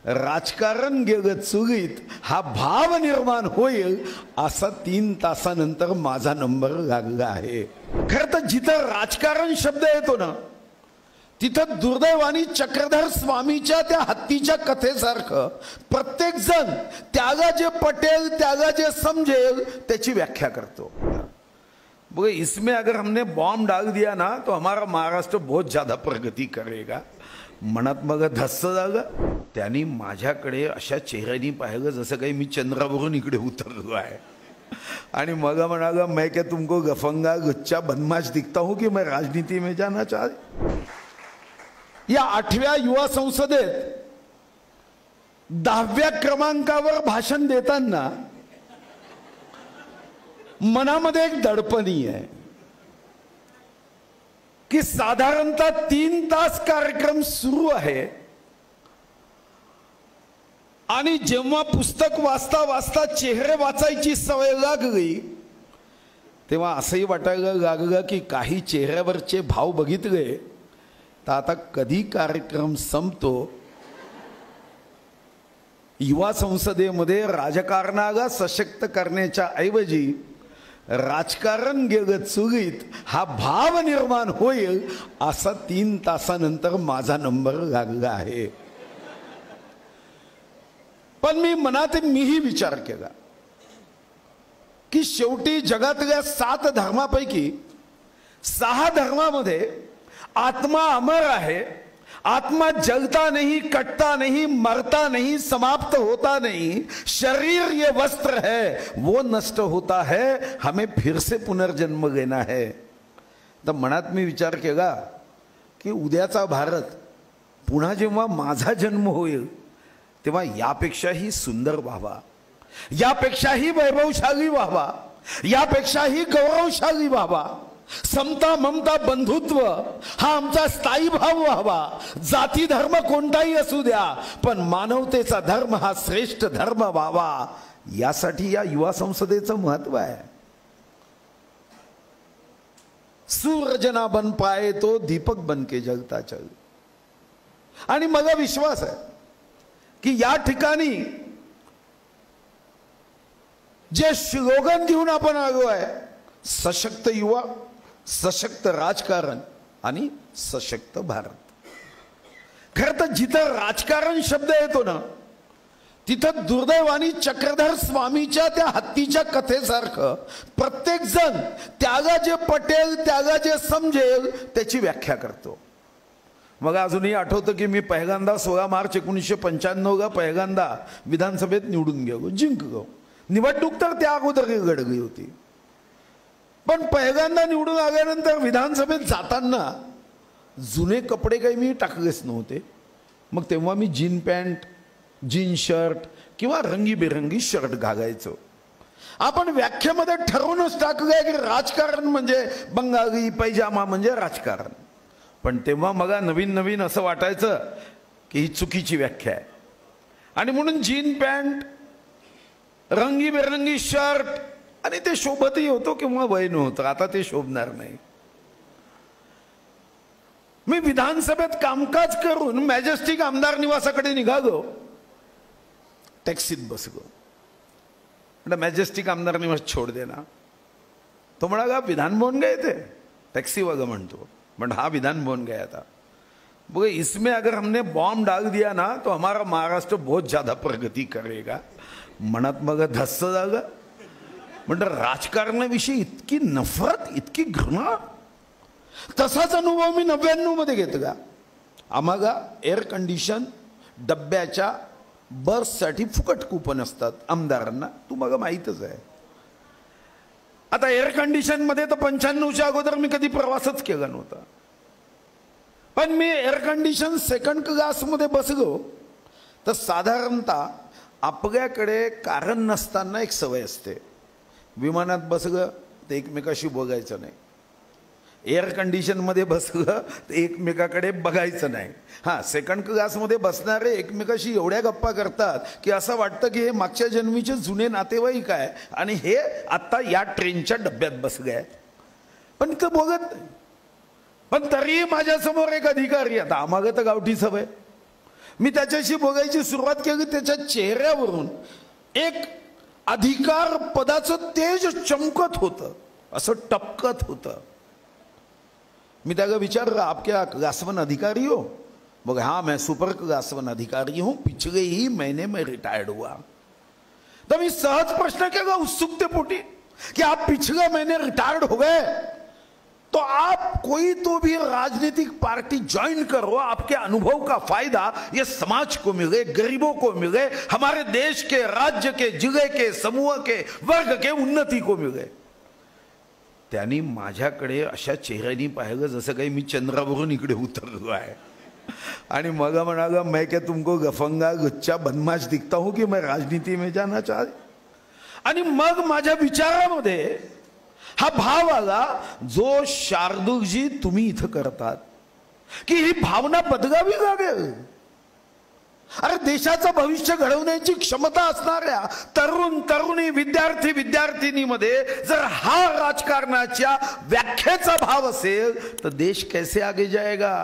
राजकारण गेलं चुलीत हा भाव निर्माण होईल असा 3 तासानंतर माझा नंबर लागला आहे। खरं तर जिथं राजकारण शब्द येतो ना तिथं दुर्दैवानी चक्रधर स्वामीच्या त्या हत्तीच्या कथेसारखं प्रत्येक जण त्याला जे पटेल त्याला जे समजेल त्याची व्याख्या करतो। बोले इसमें अगर हमने बॉम्ब डाल दिया ना तो हमारा महाराष्ट्र बहुत ज्यादा प्रगति करेगा। मनात मग धस्स झालं। त्यांनी माझ्याकडे अशा चेहऱ्यानी पाहिलं जसं काही मी चंद्रावरून इकडे उतरलो आहे आणि मग म्हणाला मैं क्या तुमको गफंगा गुच्चा बदमाश दिखता हूं कि मैं राजनीति में जाना चाहता। या 8व्या युवा संसदेत 10व्या क्रमांकावर भाषण देताना मनामध्ये एक दडपणी आहे की साधारणतः 3 तास कार्यक्रम सुरू आहे आणि जेव्हा पुस्तक वाचता वाचता चेहरे वाचायची सवय लागली तेव्हा असंही वाटायला लागलं की काही चेहऱ्यावरचे भाव बघितले तर आता कधी कार्यक्रम संपतो। युवा संसदेमध्ये राजकारणाला सशक्त करण्याच्या ऐवजी राजकारण गेलं चुलीत हा भाव निर्माण होईल असा 3 तासानंतर माझा नंबर लागला आहे। पण मीही विचार केला की शेवटी जगातल्या 7 धर्मापैकी 6 धर्मामध्ये आत्मा अमर है, आत्मा जलता नहीं, कटता नहीं, मरता नहीं, समाप्त होता नहीं। शरीर ये वस्त्र है वो नष्ट होता है, हमें फिर से पुनर्जन्म लेना है। तर मनात मी विचार केला की उद्याचा भारत पुन्हा जेव्हा माझा जन्म होईल तेव्हा यापेक्षाही सुंदर व्हावा, यापेक्षाही वैभवशाली व्हावा, यापेक्षाही गौरवशाली व्हावा। समता ममता बंधुत्व हा आमचा स्थायी भाव व्हावा। जाती धर्म कोणताही असू द्या पण मानवतेचा धर्म हा श्रेष्ठ धर्म व्हावा। यासाठी या युवा संसदेचं महत्व आहे। सूरज ना बन पाए तो दीपक बन के जलता चल। आणि मला विश्वास आहे की या ठिकाणी जे स्लोगन घेऊन आपण आलो आहे सशक्त युवा, सशक्त राजकारण आणि सशक्त भारत। खरं तर जिथं राजकारण शब्द येतो ना तिथं दुर्दैवानी चक्रधर स्वामीच्या त्या हत्तीच्या कथेसारखं प्रत्येक जण त्याला जे पटेल त्याला जे समजेल त्याची व्याख्या करतो। मग अजूनही आठवतं की मी पहिल्यांदा 16 मार्च 1995 पहिल्यांदा विधानसभेत निवडून गेलो, जिंकलो। निवडणूक तर त्या अगोदर लढली होती पण पहिल्यांदा निवडून आल्यानंतर विधानसभेत जाताना जुने कपडे काही मी टाकलेच नव्हते। मग तेव्हा मी जीन पॅन्ट, जीन शर्ट किंवा रंगीबेरंगी शर्ट घालायचो। आपण व्याख्येमध्ये ठरवूनच टाकलंय की राजकारण म्हणजे बंगाली पैजामा म्हणजे राजकारण। पण तेव्हा मला नवीन नवीन असं वाटायचं की ही चुकीची व्याख्या आहे आणि म्हणून जीन पॅन्ट, रंगीबेरंगी शर्ट आणि ते शोभतही होतो किंवा वय नव्हतं, आता ते शोभणार नाही। मी विधानसभेत कामकाज करून मॅजेस्टिक आमदार निवासाकडे निघालो, टॅक्सीत बसलो। म्हणजे मॅजेस्टिक आमदार निवास छोड़ देना। तो म्हणाला विधान भवन गए थे, टॅक्सी वाला म्हणतो, पण हा विधान भवन गया था। बोले इसमें अगर हमने बॉम्ब डाल दिया ना तो हमारा महाराष्ट्र बहुत ज्यादा प्रगति करेगा। मनात मग धस्स झालं। म्हणजे राजकारणाविषयी इतकी नफरत, इतकी घृणा। तसाच अनुभव मी 99 मध्ये घेतला। आम्हाला एअर कंडिशन डब्याच्या बससाठी फुकट कूपन असतात आमदारांना, तुम्हाला माहीतच आहे। आता एअर कंडिशन मध्ये तर 95च्या अगोदर मी कधी प्रवासच केला नव्हता, पण मी एअर कंडिशन सेकंड क्लास मध्ये बसलो तर साधारणतः आपल्याकडे कारण नसताना एक सवय असते, विमानात बसलं तर एकमेकाशी बोलायचं नाही, एअर कंडिशन मध्ये बसलं तर एकमेकाकडे बघायचं नाही। हां, सेकंड क्लास मध्ये बसणारे एकमेकाशी एवढ्या गप्पा करतात की असं वाटतं की हे मागच्या जन्मीचे जुने नातेवाईक आहे आणि हे आता या ट्रेनच्या डब्यात बसले आहेत, पण ते बोलत नाही। पण तरीही माझ्यासमोर एक अधिकारी, आता आम्हाला तर गावठी सवय, मी त्याच्याशी बघायची सुरुवात केली, त्याच्या चेहऱ्यावरून एक अधिकार पदाचं तेज चमकत होतं, असं टपकत होतं. मी त्याला विचारलं, आप क्या गासवन अधिकारी हो? बोले हाँ मैं सुपर गासवन अधिकारी हूं, पिछले ही महीने में रिटायर्ड हुआ. तो मी सहज प्रश्न केला उत्सुकतेपोटी कि आप पिछले महीने रिटायर्ड हो गए तो आप कोई तो भी राजनीतिक पार्टी ज्वाइन करो, आपके अनुभव का फायदा ये समाज को मिले, गरीबों को मिले, हमारे देश के, राज्य के, जिले के, समूह के, वर्ग के उन्नति को मिले. त्यांनी माझ्याकडे अशा चेहऱ्यानी पाहिलं जसं काही मी चंद्रावरून इकडे उतरलो आहे. आणि मग म्हणाला, मैं क्या तुमको गफंगा गुच्चा बदमाश दिखता हूं कि मैं राजनीति में जाना चाहते. आणि मग माझ्या विचारामध्ये हा भाव आला, जो शार्दूलजी तुम्ही इथं करतात, की ही भावना बदलावी लागेल. अरे देशाचं भविष्य घडवण्याची क्षमता असणाऱ्या तरुण तरुणी, विद्यार्थी विद्यार्थिनीमध्ये जर हा राजकारणाच्या व्याख्येचा भाव असेल तर देश कैसे आगे जाएगा.